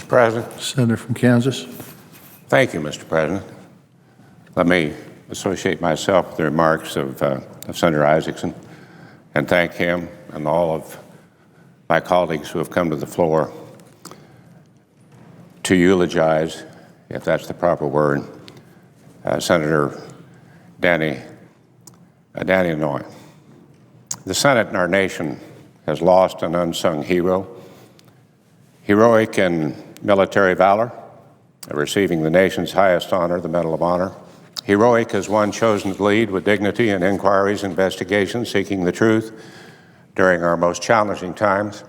Mr. President. Senator from Kansas. Thank you, Mr. President. Let me associate myself with the remarks of Senator Isaacson and thank him and all of my colleagues who have come to the floor to eulogize, if that's the proper word, Senator Daniel Inouye. The Senate and our nation has lost an unsung hero, heroic in military valor, receiving the nation's highest honor, the Medal of Honor. Heroic as one chosen to lead with dignity in inquiries, investigations, seeking the truth during our most challenging times.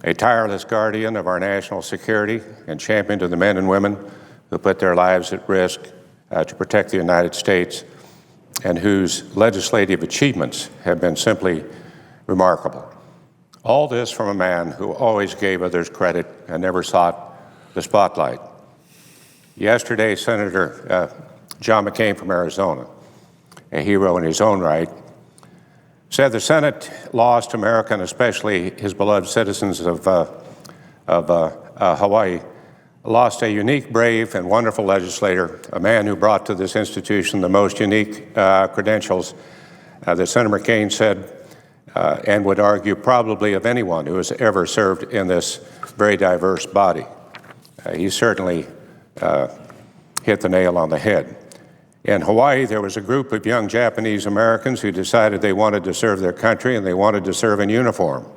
A tireless guardian of our national security and champion to the men and women who put their lives at risk to protect the United States and whose legislative achievements have been simply remarkable. All this from a man who always gave others credit and never sought the spotlight. Yesterday, Senator John McCain from Arizona, a hero in his own right, said the Senate lost America, and especially his beloved citizens of Hawaii, lost a unique, brave, and wonderful legislator, a man who brought to this institution the most unique credentials that Senator McCain said and would argue probably of anyone who has ever served in this very diverse body. He certainly hit the nail on the head. In Hawaii, there was a group of young Japanese Americans who decided they wanted to serve their country and they wanted to serve in uniform.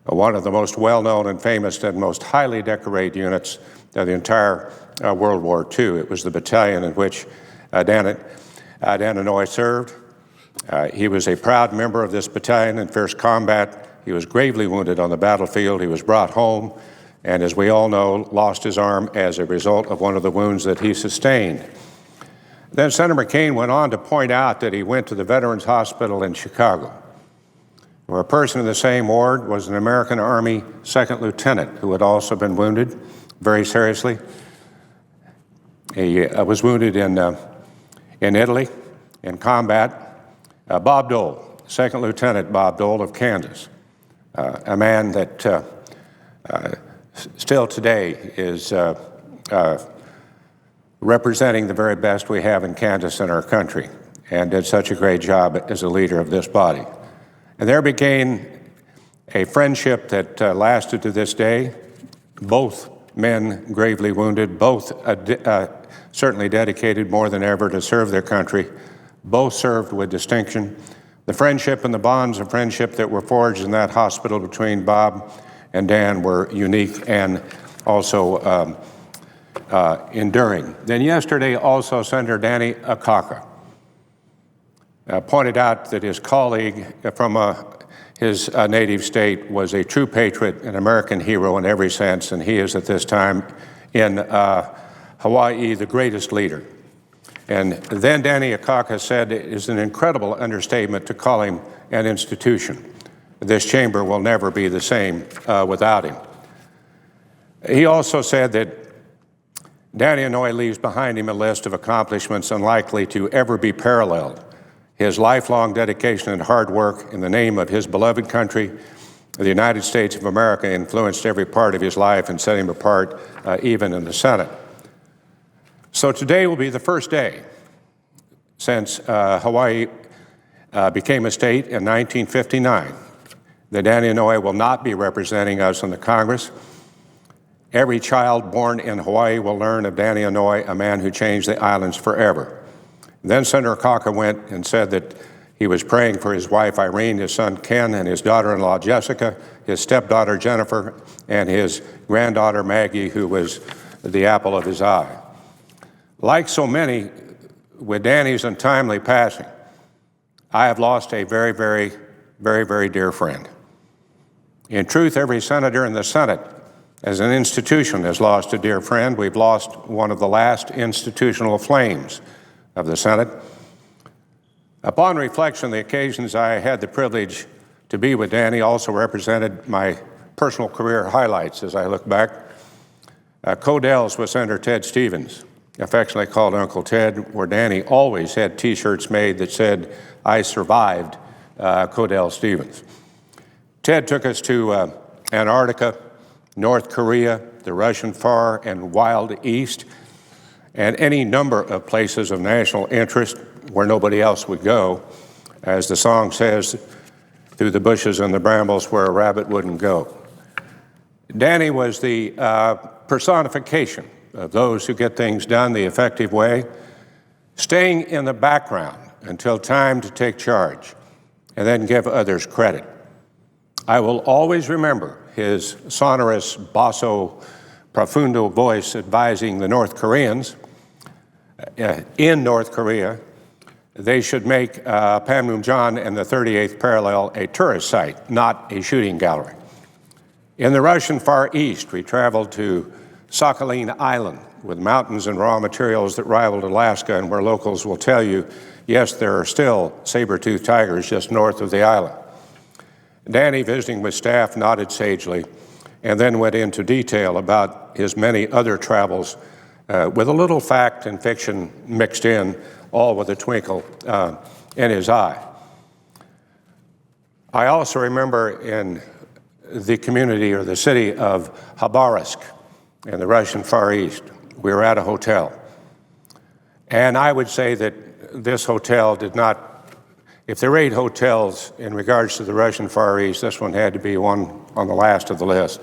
One of the most well-known and famous and most highly decorated units of the entire World War II. It was the battalion in which Dan Inouye served. He was a proud member of this battalion in fierce combat. He was gravely wounded on the battlefield. He was brought home, and as we all know, lost his arm as a result of one of the wounds that he sustained. Then Senator McCain went on to point out that he went to the Veterans Hospital in Chicago, where a person in the same ward was an American Army second lieutenant who had also been wounded very seriously. He was wounded in Italy in combat. Bob Dole, Second Lieutenant Bob Dole of Kansas, a man that still today is representing the very best we have in Kansas in our country, and did such a great job as a leader of this body. And there began a friendship that lasted to this day. Both men gravely wounded, both certainly dedicated more than ever to serve their country. Both served with distinction. The friendship and the bonds of friendship that were forged in that hospital between Bob and Dan were unique and also enduring. Then yesterday also Senator Danny Akaka pointed out that his colleague from his native state was a true patriot, an American hero in every sense, and he is at this time in Hawaii the greatest leader. And then Danny Akaka said it is an incredible understatement to call him an institution. This chamber will never be the same without him. He also said that Daniel Inouye leaves behind him a list of accomplishments unlikely to ever be paralleled. His lifelong dedication and hard work in the name of his beloved country, the United States of America, influenced every part of his life and set him apart even in the Senate. So today will be the first day since Hawaii became a state in 1959 that Daniel Inouye will not be representing us in the Congress. Every child born in Hawaii will learn of Daniel Inouye, a man who changed the islands forever. Then Senator Akaka went and said that he was praying for his wife Irene, his son Ken, and his daughter-in-law Jessica, his stepdaughter Jennifer, and his granddaughter Maggie, who was the apple of his eye. Like so many, with Danny's untimely passing, I have lost a very, very, very, very dear friend. In truth, every senator in the Senate as an institution has lost a dear friend. We've lost one of the last institutional flames of the Senate. Upon reflection, the occasions I had the privilege to be with Danny also represented my personal career highlights as I look back. Codell's with Senator Ted Stevens, affectionately called Uncle Ted, where Danny always had T-shirts made that said, "I survived Codell Stevens." Ted took us to Antarctica North Korea, the Russian Far and Wild East, and any number of places of national interest where nobody else would go, as the song says, through the bushes and the brambles where a rabbit wouldn't go. Danny was the personification of those who get things done the effective way, staying in the background until time to take charge, and then give others credit. I will always remember his sonorous basso profundo voice advising the North Koreans in North Korea they should make Panmunjom and the 38th parallel a tourist site, not a shooting gallery. In the Russian Far East, we traveled to Sakhalin Island with mountains and raw materials that rivaled Alaska, and where locals will tell you, yes, there are still saber-toothed tigers just north of the island. Danny, visiting with staff, nodded sagely and then went into detail about his many other travels with a little fact and fiction mixed in, all with a twinkle in his eye. I also remember in the community or the city of Khabarovsk in the Russian Far East, we were at a hotel. And I would say that this hotel did not, if there were 8 hotels in regards to the Russian Far East, this one had to be one on the last of the list.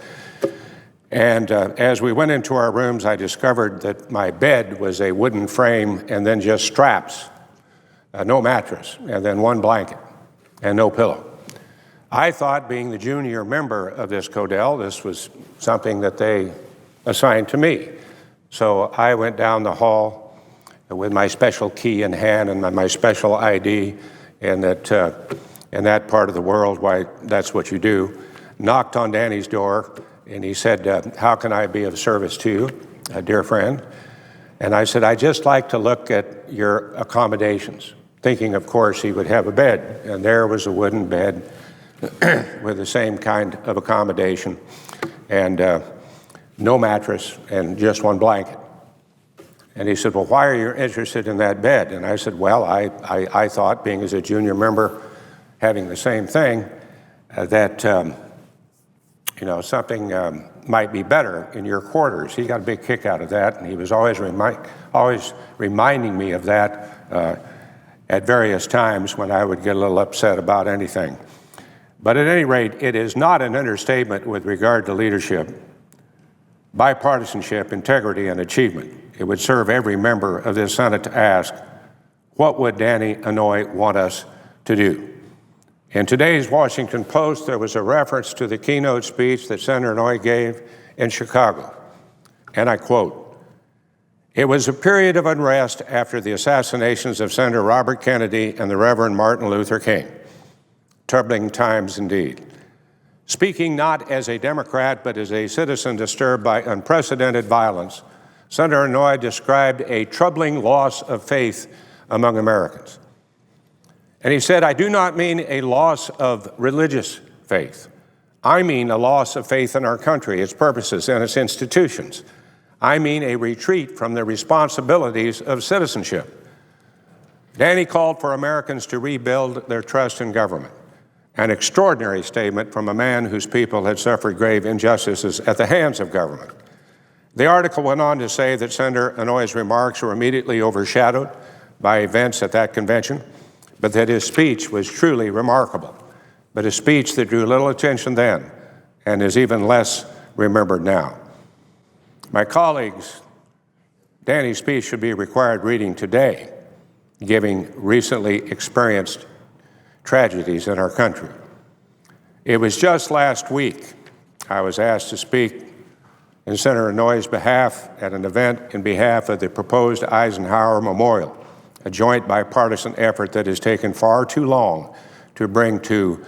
And as we went into our rooms, I discovered that my bed was a wooden frame and then just straps, no mattress, and then one blanket and no pillow. I thought, being the junior member of this Codel, this was something that they assigned to me. So I went down the hall with my special key in hand and my special ID, and that in that part of the world, why, that's what you do, knocked on Danny's door, and he said, how can I be of service to you, a dear friend? And I said, I'd just like to look at your accommodations, thinking, of course, he would have a bed. And there was a wooden bed with the same kind of accommodation, and no mattress and just one blanket. And he said, well, why are you interested in that bed? And I said, well, I thought, being as a junior member, having the same thing, that something might be better in your quarters. He got a big kick out of that, and he was always reminding me of that at various times when I would get a little upset about anything. But at any rate, it is not an understatement with regard to leadership, bipartisanship, integrity, and achievement. It would serve every member of this Senate to ask, what would Danny Inouye want us to do? In today's Washington Post, there was a reference to the keynote speech that Senator Inouye gave in Chicago, and I quote, "It was a period of unrest after the assassinations of Senator Robert Kennedy and the Reverend Martin Luther King. Troubling times indeed. Speaking not as a Democrat, but as a citizen disturbed by unprecedented violence, Senator Inouye described a troubling loss of faith among Americans. And he said, I do not mean a loss of religious faith. I mean a loss of faith in our country, its purposes, and its institutions. I mean a retreat from the responsibilities of citizenship. Danny called for Americans to rebuild their trust in government. An extraordinary statement from a man whose people had suffered grave injustices at the hands of government. The article went on to say that Senator Inouye's remarks were immediately overshadowed by events at that convention, but that his speech was truly remarkable, but a speech that drew little attention then and is even less remembered now. My colleagues, Danny's speech should be required reading today, giving recently experienced tragedies in our country. It was just last week I was asked to speak in Senator Inouye's behalf at an event in behalf of the proposed Eisenhower Memorial, a joint bipartisan effort that has taken far too long to bring to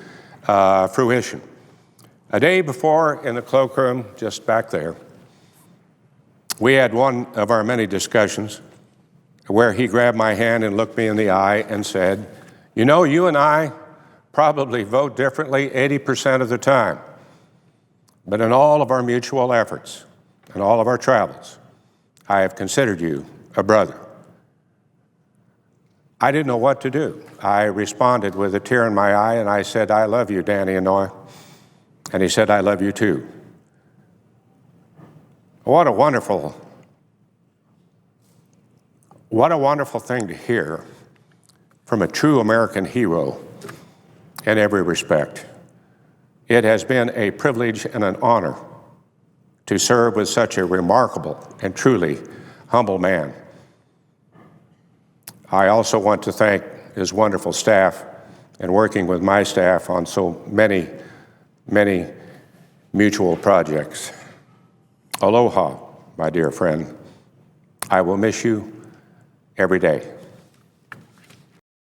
fruition. A day before, in the cloakroom just back there, we had one of our many discussions where he grabbed my hand and looked me in the eye and said, you know, you and I probably vote differently 80% of the time, but in all of our mutual efforts and all of our travels, I have considered you a brother. I didn't know what to do. I responded with a tear in my eye, and I said, I love you, Danny Inouye. And he said, I love you too. What a wonderful thing to hear from a true American hero in every respect. It has been a privilege and an honor to serve with such a remarkable and truly humble man. I also want to thank his wonderful staff and working with my staff on so many, many mutual projects. Aloha, my dear friend. I will miss you every day.